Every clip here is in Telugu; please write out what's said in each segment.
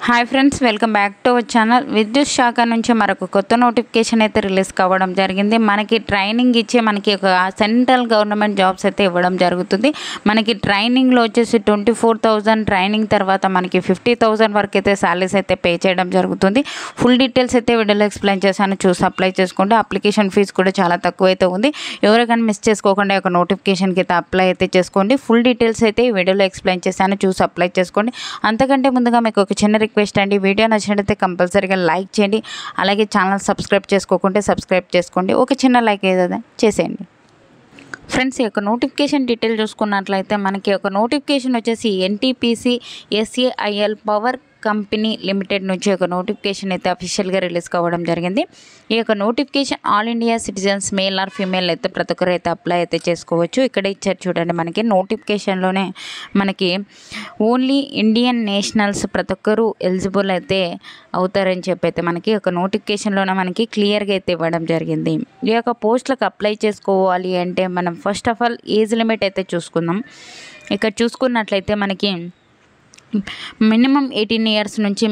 Hi friends, welcome back to our channel. విద్యుత్ శాఖ నుంచి మరొక కొత్త నోటిఫికేషన్ అయితే రిలీజ్ కావడం జరిగింది. మనకి ట్రైనింగ్ ఇచ్చే మనకి ఒక సెంట్రల్ గవర్నమెంట్ జాబ్స్ అయితే ఇవ్వడం జరుగుతుంది. మనకి ట్రైనింగ్లో వచ్చేసి 24,000 ట్రైనింగ్ తర్వాత మనకి 50,000 వరకు అయితే శాలరీస్ అయితే పే చేయడం జరుగుతుంది. ఫుల్ డీటెయిల్స్ అయితే వీడియోలో ఎక్స్ప్లెయిన్ చేశాను, చూసి అప్లై చేసుకోండి. అప్లికేషన్ ఫీజు కూడా చాలా తక్కువ అయితే ఉంది. ఎవరికైనా మిస్ చేసుకోకుండా ఒక నోటిఫికేషన్కి అయితే అప్లై అయితే చేసుకోండి. ఫుల్ డీటెయిల్స్ అయితే ఈ వీడియోలో ఎక్స్ప్లెయిన్ చేశాను, చూసి అప్లై చేసుకోండి. అంతకంటే ముందుగా మీకు ఒక చిన్న రిక్వెస్ట్ అండి, వీడియో నచ్చినట్లయితే కంపల్సరీగా లైక్ చేయండి. అలాగే ఛానల్ సబ్స్క్రైబ్ చేసుకోకుంటే సబ్స్క్రైబ్ చేసుకోండి. ఒక చిన్న లైక్ ఏదైనా చేసేయండి. ఫ్రెండ్స్, ఈ యొక్క నోటిఫికేషన్ డీటెయిల్ చూసుకున్నట్లయితే మనకి ఒక నోటిఫికేషన్ వచ్చేసి NTPC SAIL power company limited నుంచి ఒక నోటిఫికేషన్ అయితే అఫీషియల్గా రిలీజ్ కావడం జరిగింది. ఈ యొక్క notification all India citizens male or female అయితే ప్రతి ఒక్కరు అయితే అప్లై అయితే చేసుకోవచ్చు. ఇక్కడ ఇచ్చారు చూడండి, మనకి నోటిఫికేషన్లోనే మనకి ఓన్లీ ఇండియన్ నేషనల్స్ ప్రతి ఒక్కరు ఎలిజిబుల్ అయితే అవుతారని చెప్పి అయితే మనకి ఒక నోటిఫికేషన్లోనే మనకి క్లియర్గా అయితే ఇవ్వడం జరిగింది. ఈ యొక్క పోస్టులకు అప్లై చేసుకోవాలి అంటే మనం first of all age limit అయితే చూసుకుందాం. ఇక్కడ చూసుకున్నట్లయితే మనకి మినిమం 18 ఇయర్స్ నుంచి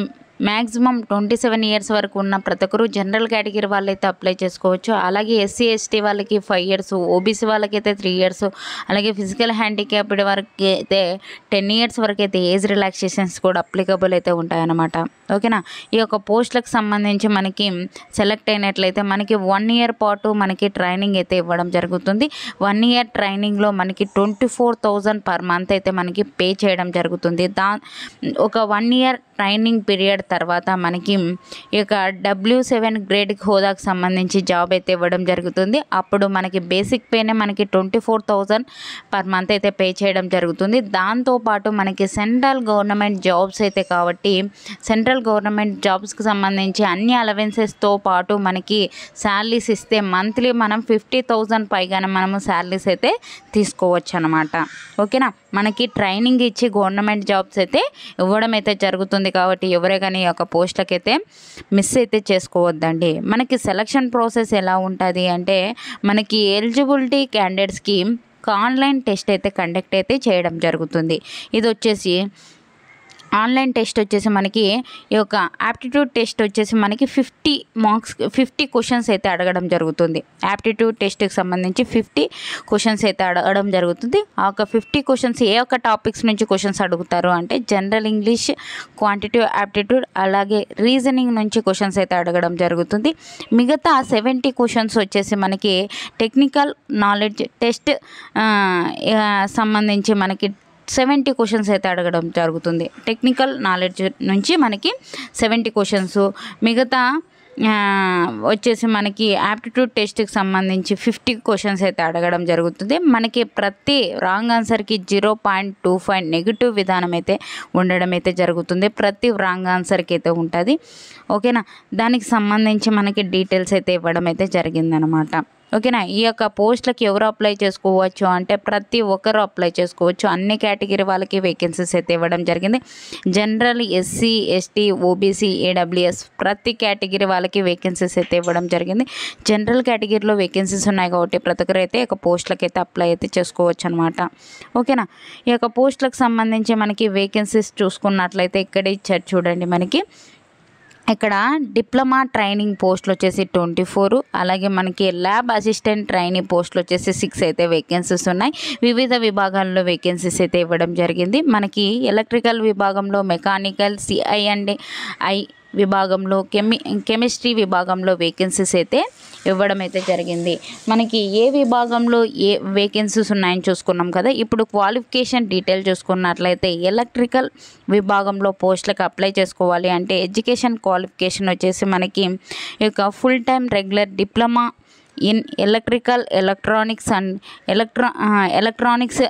మ్యాక్సిమం 27 ఇయర్స్ వరకు ఉన్న ప్రతి ఒక్కరు జనరల్ కేటగిరీ వాళ్ళైతే అప్లై చేసుకోవచ్చు. అలాగే ఎస్సీ ఎస్టీ వాళ్ళకి 5 ఇయర్స్, ఓబీసీ వాళ్ళకైతే 3 ఇయర్స్, అలాగే ఫిజికల్ హ్యాండిక్యాప్డ్ వరకు అయితే 10 ఇయర్స్ వరకు అయితే ఏజ్ రిలాక్సేషన్స్ కూడా అప్లికబుల్ అయితే ఉంటాయన్నమాట. ఓకేనా. ఈ యొక్క పోస్టులకు సంబంధించి మనకి సెలెక్ట్ అయినట్లయితే మనకి 1 ఇయర్ పాటు మనకి ట్రైనింగ్ అయితే ఇవ్వడం జరుగుతుంది. 1 ఇయర్ ట్రైనింగ్లో మనకి 24,000 పర్ మంత్ అయితే మనకి పే చేయడం జరుగుతుంది. ఒక 1 ఇయర్ ట్రైనింగ్ పీరియడ్ తర్వాత మనకి ఈ యొక్క W7 గ్రేడ్ హోదాకు సంబంధించి జాబ్ అయితే ఇవ్వడం జరుగుతుంది. అప్పుడు మనకి బేసిక్ పేనే మనకి 24,000 పర్ మంత్ అయితే పే చేయడం జరుగుతుంది. దాంతోపాటు మనకి సెంట్రల్ గవర్నమెంట్ జాబ్స్ అయితే కాబట్టి సెంట్రల్ గవర్నమెంట్ జాబ్స్కి సంబంధించి అన్ని అలవెన్సెస్తో పాటు మనకి శాలరీస్ ఇస్తే మంత్లీ మనం 50,000 పైగానే మనము శాలరీస్ అయితే తీసుకోవచ్చు అన్నమాట. ఓకేనా. మనకి ట్రైనింగ్ ఇచ్చి గవర్నమెంట్ జాబ్స్ అయితే ఇవ్వడం అయితే జరుగుతుంది. కాబట్టి ఎవరే కానీ ఈ యొక్క పోస్టులకైతే మిస్ అయితే చేసుకోవద్దండి. మనకి సెలక్షన్ ప్రాసెస్ ఎలా ఉంటుంది అంటే మనకి ఎలిజిబిలిటీ క్యాండిడేట్స్కి ఆన్లైన్ టెస్ట్ అయితే కండక్ట్ అయితే చేయడం జరుగుతుంది. ఇది వచ్చేసి ఆన్లైన్ టెస్ట్ వచ్చేసి మనకి ఈ యొక్క యాప్టిట్యూడ్ టెస్ట్ వచ్చేసి మనకి 50 మార్క్స్ 50 క్వశ్చన్స్ అయితే అడగడం జరుగుతుంది. యాప్టిట్యూడ్ టెస్ట్కి సంబంధించి 50 క్వశ్చన్స్ అయితే అడగడం జరుగుతుంది. ఆ యొక్క 50 క్వశ్చన్స్ ఏ ఒక్క టాపిక్స్ నుంచి క్వశ్చన్స్ అడుగుతారు అంటే జనరల్ ఇంగ్లీష్, క్వాంటిటివ్ యాప్టిట్యూడ్, అలాగే రీజనింగ్ నుంచి క్వశ్చన్స్ అయితే అడగడం జరుగుతుంది. మిగతా 70 క్వశ్చన్స్ వచ్చేసి మనకి టెక్నికల్ నాలెడ్జ్ టెస్ట్ సంబంధించి మనకి 70 క్వశ్చన్స్ అయితే అడగడం జరుగుతుంది. టెక్నికల్ నాలెడ్జ్ నుంచి మనకి 70 క్వశ్చన్స్, మిగతా వచ్చేసి మనకి యాప్టిట్యూడ్ టెస్ట్కి సంబంధించి 50 క్వశ్చన్స్ అయితే అడగడం జరుగుతుంది. మనకి ప్రతి రాంగ్ ఆన్సర్కి 0.25 నెగిటివ్ విధానం అయితే ఉండడం అయితే జరుగుతుంది. ప్రతి రాంగ్ ఆన్సర్కి అయితే ఉంటుంది. ఓకేనా. దానికి సంబంధించి మనకి డీటెయిల్స్ అయితే ఇవ్వడం అయితే జరిగిందనమాట. ఓకేనా. ఈ యొక్క పోస్టులకి ఎవరు అప్లై చేసుకోవచ్చు అంటే ప్రతి ఒక్కరు అప్లై చేసుకోవచ్చు. అన్ని కేటగిరీ వాళ్ళకి వేకెన్సీస్ అయితే ఇవ్వడం జరిగింది. General, SC, ST, OBC, AWS ప్రతి కేటగిరీ వాళ్ళకి వేకెన్సీస్ అయితే ఇవ్వడం జరిగింది. జనరల్ కేటగిరీలో వేకెన్సీస్ ఉన్నాయి కాబట్టి ప్రతి ఒక్కరు అయితే ఈ యొక్క పోస్టులకి అయితే అప్లై అయితే చేసుకోవచ్చు అనమాట. ఓకేనా. ఈ యొక్క పోస్టులకు సంబంధించి మనకి వేకెన్సీస్ చూసుకున్నట్లయితే ఇక్కడ ఇచ్చారు చూడండి. మనకి ఇక్కడ డిప్లొమా ట్రైనింగ్ పోస్టులు వచ్చేసి 24, అలాగే మనకి ల్యాబ్ అసిస్టెంట్ ట్రైనింగ్ పోస్టులు వచ్చేసి 6 అయితే వేకెన్సీస్ ఉన్నాయి. వివిధ విభాగాల్లో వేకెన్సీస్ అయితే ఇవ్వడం జరిగింది. మనకి ఎలక్ట్రికల్ విభాగంలో, మెకానికల్, CI&I విభాగంలో, కెమిస్ట్రీ విభాగంలో వేకెన్సీస్ అయితే ఇవ్వడం అయితే జరిగింది. మనకి ఏ విభాగంలో ఏ వేకెన్సీస్ ఉన్నాయని చూసుకున్నాం కదా. ఇప్పుడు క్వాలిఫికేషన్ డీటెయిల్ చూసుకున్నట్లయితే ఎలక్ట్రికల్ విభాగంలో పోస్టులకు అప్లై చేసుకోవాలి అంటే ఎడ్యుకేషన్ క్వాలిఫికేషన్ వచ్చేసి మనకి ఈ యొక్క full time regular diploma in electrical, electronics and electronics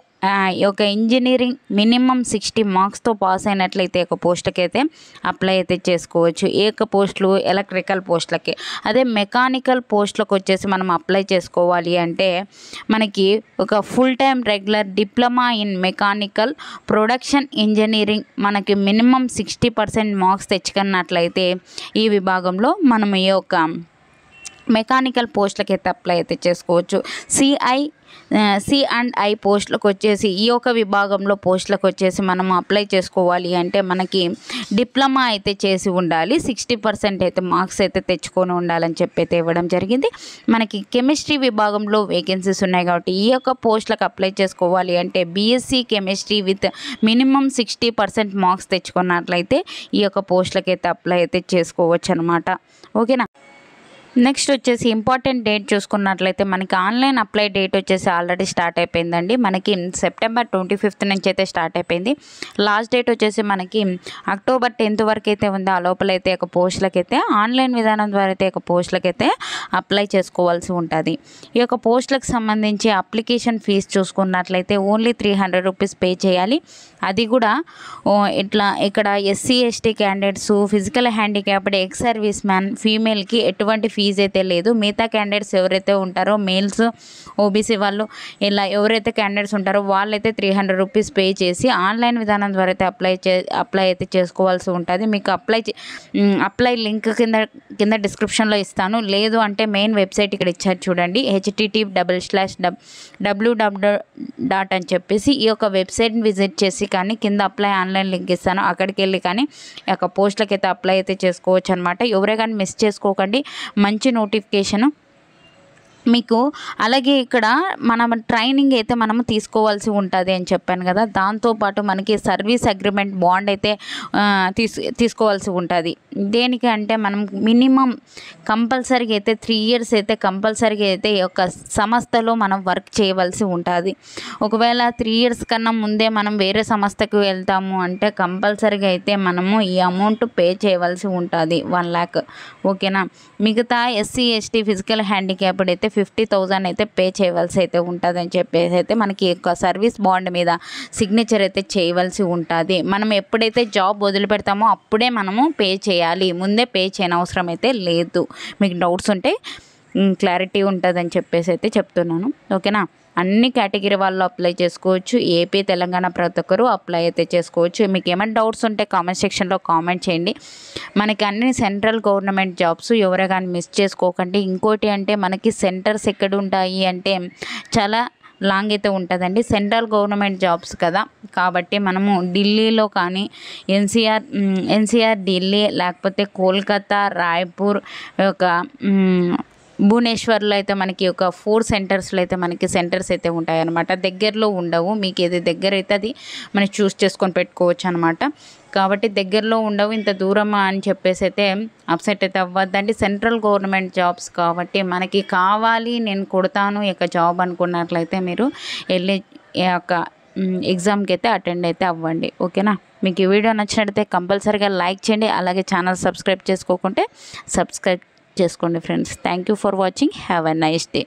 ఒక ఇంజనీరింగ్ మినిమం 60 మార్క్స్తో పాస్ అయినట్లయితే ఒక పోస్టులకి అయితే అప్లై అయితే చేసుకోవచ్చు. ఏ యొక్క పోస్టులు ఎలక్ట్రికల్ పోస్టులకి. అదే మెకానికల్ పోస్టులకు వచ్చేసి మనం అప్లై చేసుకోవాలి అంటే మనకి ఒక full time regular diploma in mechanical production engineering మనకి మినిమం 60% మార్క్స్ తెచ్చుకున్నట్లయితే ఈ విభాగంలో మనం ఈ యొక్క మెకానికల్ పోస్టులకైతే అప్లై అయితే చేసుకోవచ్చు. C&I పోస్టులకు వచ్చేసి ఈ యొక్క విభాగంలో పోస్టులకు వచ్చేసి మనం అప్లై చేసుకోవాలి అంటే మనకి డిప్లొమా అయితే చేసి ఉండాలి. 60% అయితే మార్క్స్ అయితే తెచ్చుకొని ఉండాలని చెప్పి అయితే ఇవ్వడం జరిగింది. మనకి కెమిస్ట్రీ విభాగంలో వేకెన్సీస్ ఉన్నాయి కాబట్టి ఈ యొక్క పోస్టులకు అప్లై చేసుకోవాలి అంటే BSc chemistry with minimum 60% marks తెచ్చుకున్నట్లయితే ఈ యొక్క పోస్టులకు అయితే అప్లై అయితే చేసుకోవచ్చు అనమాట. ఓకేనా. నెక్స్ట్ వచ్చేసి ఇంపార్టెంట్ డేట్ చూసుకున్నట్లయితే మనకి ఆన్లైన్ అప్లై డేట్ వచ్చేసి ఆల్రెడీ స్టార్ట్ అయిపోయిందండి. మనకి సెప్టెంబర్ 25th నుంచి అయితే స్టార్ట్ అయిపోయింది. లాస్ట్ డేట్ వచ్చేసి మనకి అక్టోబర్ 10th వరకు అయితే ఉంది. ఆ లోపల అయితే ఒక పోస్టులకైతే ఆన్లైన్ విధానం ద్వారా అయితే ఒక పోస్టులకైతే అప్లై చేసుకోవాల్సి ఉంటుంది. ఈ యొక్క పోస్టులకు సంబంధించి అప్లికేషన్ ఫీజు చూసుకున్నట్లయితే ఓన్లీ 300 రూపీస్ పే చేయాలి. అది కూడా ఇక్కడ SC ST candidates, physical handicapped, ex service man, ఫీమేల్కి ఎటువంటి ఫీజు అయితే లేదు. మిగతా క్యాండిడేట్స్ ఎవరైతే ఉంటారో మేల్స్, OBC వాళ్ళు ఇలా ఎవరైతే క్యాండిడేట్స్ ఉంటారో వాళ్ళైతే 300 రూపీస్ పే చేసి ఆన్లైన్ విధానం ద్వారా అయితే అప్లై అయితే చేసుకోవాల్సి ఉంటుంది. మీకు అప్లై లింక్ కింద డిస్క్రిప్షన్లో ఇస్తాను. లేదు అంటే మెయిన్ వెబ్సైట్ ఇక్కడ ఇచ్చారు చూడండి, http://www. అని చెప్పేసి ఈ యొక్క వెబ్సైట్ని విజిట్ చేసి కానీ కింద అప్లై ఆన్లైన్ లింక్ ఇస్తాను, అక్కడికి వెళ్ళి కానీ ఈ యొక్క పోస్టులకి అయితే అప్లై అయితే చేసుకోవచ్చు అనమాట. ఎవరే కానీ మిస్ చేసుకోకండి, మంచి నోటిఫికేషను మీకు. అలాగే ఇక్కడ మనం ట్రైనింగ్ అయితే మనము తీసుకోవాల్సి ఉంటుంది అని చెప్పాను కదా. దాంతోపాటు మనకి సర్వీస్ అగ్రిమెంట్ బాండ్ అయితే తీసుకోవాల్సి ఉంటుంది. దేనికి అంటే మనం మినిమం కంపల్సరీగా అయితే 3 years అయితే కంపల్సరీగా అయితే ఈ యొక్క సంస్థలో మనం వర్క్ చేయవలసి ఉంటుంది. ఒకవేళ 3 years కన్నా ముందే మనం వేరే సంస్థకు వెళ్తాము అంటే కంపల్సరీగా అయితే మనము ఈ అమౌంట్ పే చేయవలసి ఉంటుంది, 1 lakh. ఓకేనా. మిగతా SC ST ఫిజికల్ హ్యాండిక్యాప్డ్ అయితే 50,000 అయితే పే చేయవలసి అయితే ఉంటుంది అని చెప్పేసి అయితే మనకి యొక్క సర్వీస్ బాండ్ మీద సిగ్నేచర్ అయితే చేయవలసి ఉంటుంది. మనం ఎప్పుడైతే జాబ్ వదిలిపెడతామో అప్పుడే మనము పే చేయాలి, ముందే పే చేయనవసరం అయితే లేదు. మీకు డౌట్స్ ఉంటే క్లారిటీ ఉంటుందని చెప్పేసి అయితే చెప్తున్నాను. ఓకేనా. అన్ని కేటగిరీ వాళ్ళు అప్లై చేసుకోవచ్చు. ఏపీ, తెలంగాణ ప్రతి ఒక్కరు అప్లై అయితే చేసుకోవచ్చు. మీకు ఏమైనా డౌట్స్ ఉంటే కామెంట్ సెక్షన్లో కామెంట్ చేయండి. మనకి అన్ని సెంట్రల్ గవర్నమెంట్ జాబ్స్, ఎవరే కానీ మిస్ చేసుకోకండి. ఇంకోటి అంటే మనకి సెంటర్స్ ఎక్కడ ఉంటాయి అంటే చాలా లాంగ్ అయితే ఉంటుందండి. సెంట్రల్ గవర్నమెంట్ జాబ్స్ కదా కాబట్టి మనము ఢిల్లీలో కానీ ఎన్సీఆర్ ఢిల్లీ, లేకపోతే కోల్కతా, రాయ్పూర్, ఒక భువనేశ్వర్లో అయితే మనకి ఒక 4 సెంటర్స్లో అయితే మనకి సెంటర్స్ అయితే ఉంటాయన్నమాట. దగ్గరలో ఉండవు. మీకు ఏది దగ్గర అయితే అది మనం చూస్ చేసుకొని పెట్టుకోవచ్చు అనమాట. కాబట్టి దగ్గరలో ఉండవు, ఇంత దూరమా అని చెప్పేసి అయితే అప్సెట్ అయితే అవ్వద్దండి. సెంట్రల్ గవర్నమెంట్ జాబ్స్ కాబట్టి మనకి కావాలి, నేను కొడతాను ఈ యొక్క జాబ్ అనుకున్నట్లయితే మీరు వెళ్ళి ఈ యొక్క ఎగ్జామ్కి అయితే అటెండ్ అయితే అవ్వండి. ఓకేనా. మీకు ఈ వీడియో నచ్చినట్లయితే కంపల్సరీగా లైక్ చేయండి. అలాగే ఛానల్ సబ్స్క్రైబ్ చేసుకోకుంటే సబ్స్క్రైబ్ చేసుకోండి friends. Thank you for watching. Have a nice day.